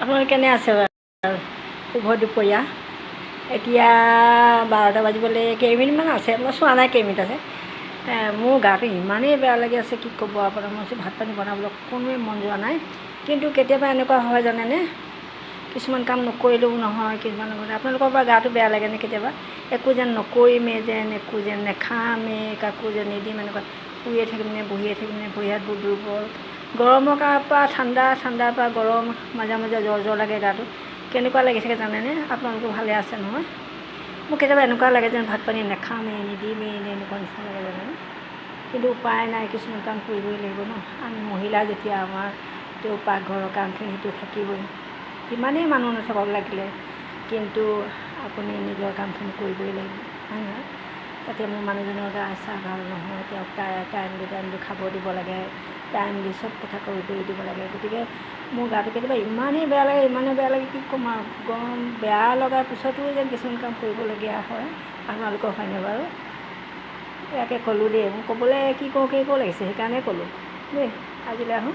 আপোনালোক কেনে আছে শুভ দুপৰীয়া এতিয়া 12টা বাজিবলৈ কেইমিনিটমান আছে মই চোৱা নাই কেইমিনিট আছে মোৰ গাটো ইমানেই বেয়া লাগি আছে কি ক'ব আপোনাৰ মই ভাত পানী বনাবলৈ কোনোৱে মন যোৱা নাই কিন্তু কেতিয়াবা এনেকুৱা হয় জানেনে কিছুমান কাম নকৰিলেও নহয় কিছুমান আপোনালোকৰ পৰা গাটো বেয়া লাগেনে কেতিয়াবা একো যেন নকৰিমেই যেন একো যেন নেখামেই কাকো যেন নিদিম এনেকুৱা শুয়ে থাকিমনে বহিয়ে থাকিমনে ভৰি হাতবোৰ দুৰ্বল গৰমৰ পৰা ঠাণ্ডাৰ পৰা গৰম মাজে মাজে জ্বৰ লাগে গাটো কেনেকুৱা লাগি থাকে জানেনে আপোনালোকে ভালে আছে নহয় মোক কেতিয়াবা এনেকুৱা লাগে যেন ভাত পানী নেখামেই নিদিমেই এনেকুৱা নিচিনা লাগে জানেনে কিন্তু উপায় নাই কিছুমান কাম কৰিবই লাগিব ন আমি মহিলা যেতিয়া আমাৰ তেওঁ পাকঘৰৰ কামখিনিতো থাকিবই কিমানেই মানুহ নাথাকক লাগিলে কিন্তু আপুনি নিজৰ কামখিনি কৰিবই লাগিব হয় নহয় তাতে মোৰ মানুহজনৰ গা চা ভাল নহয় তেওঁক টাইম টু খাব দিব লাগে টাইম দি চব কথা কৰি দিব লাগে গতিকে মোৰ গাটো কেতিয়াবা ইমানেই বেয়া লাগে কি ক'ম আৰু গৰম বেয়া লগাৰ পিছতো যেন কিছুমান কাম কৰিবলগীয়া হয় আপোনালোকৰ হয়নে বাৰু ইয়াকে ক'লোঁ দেই মোক ক'বলৈ কি কওঁ লাগিছে সেইকাৰণে ক'লোঁ দেই আজিলৈ আহোঁ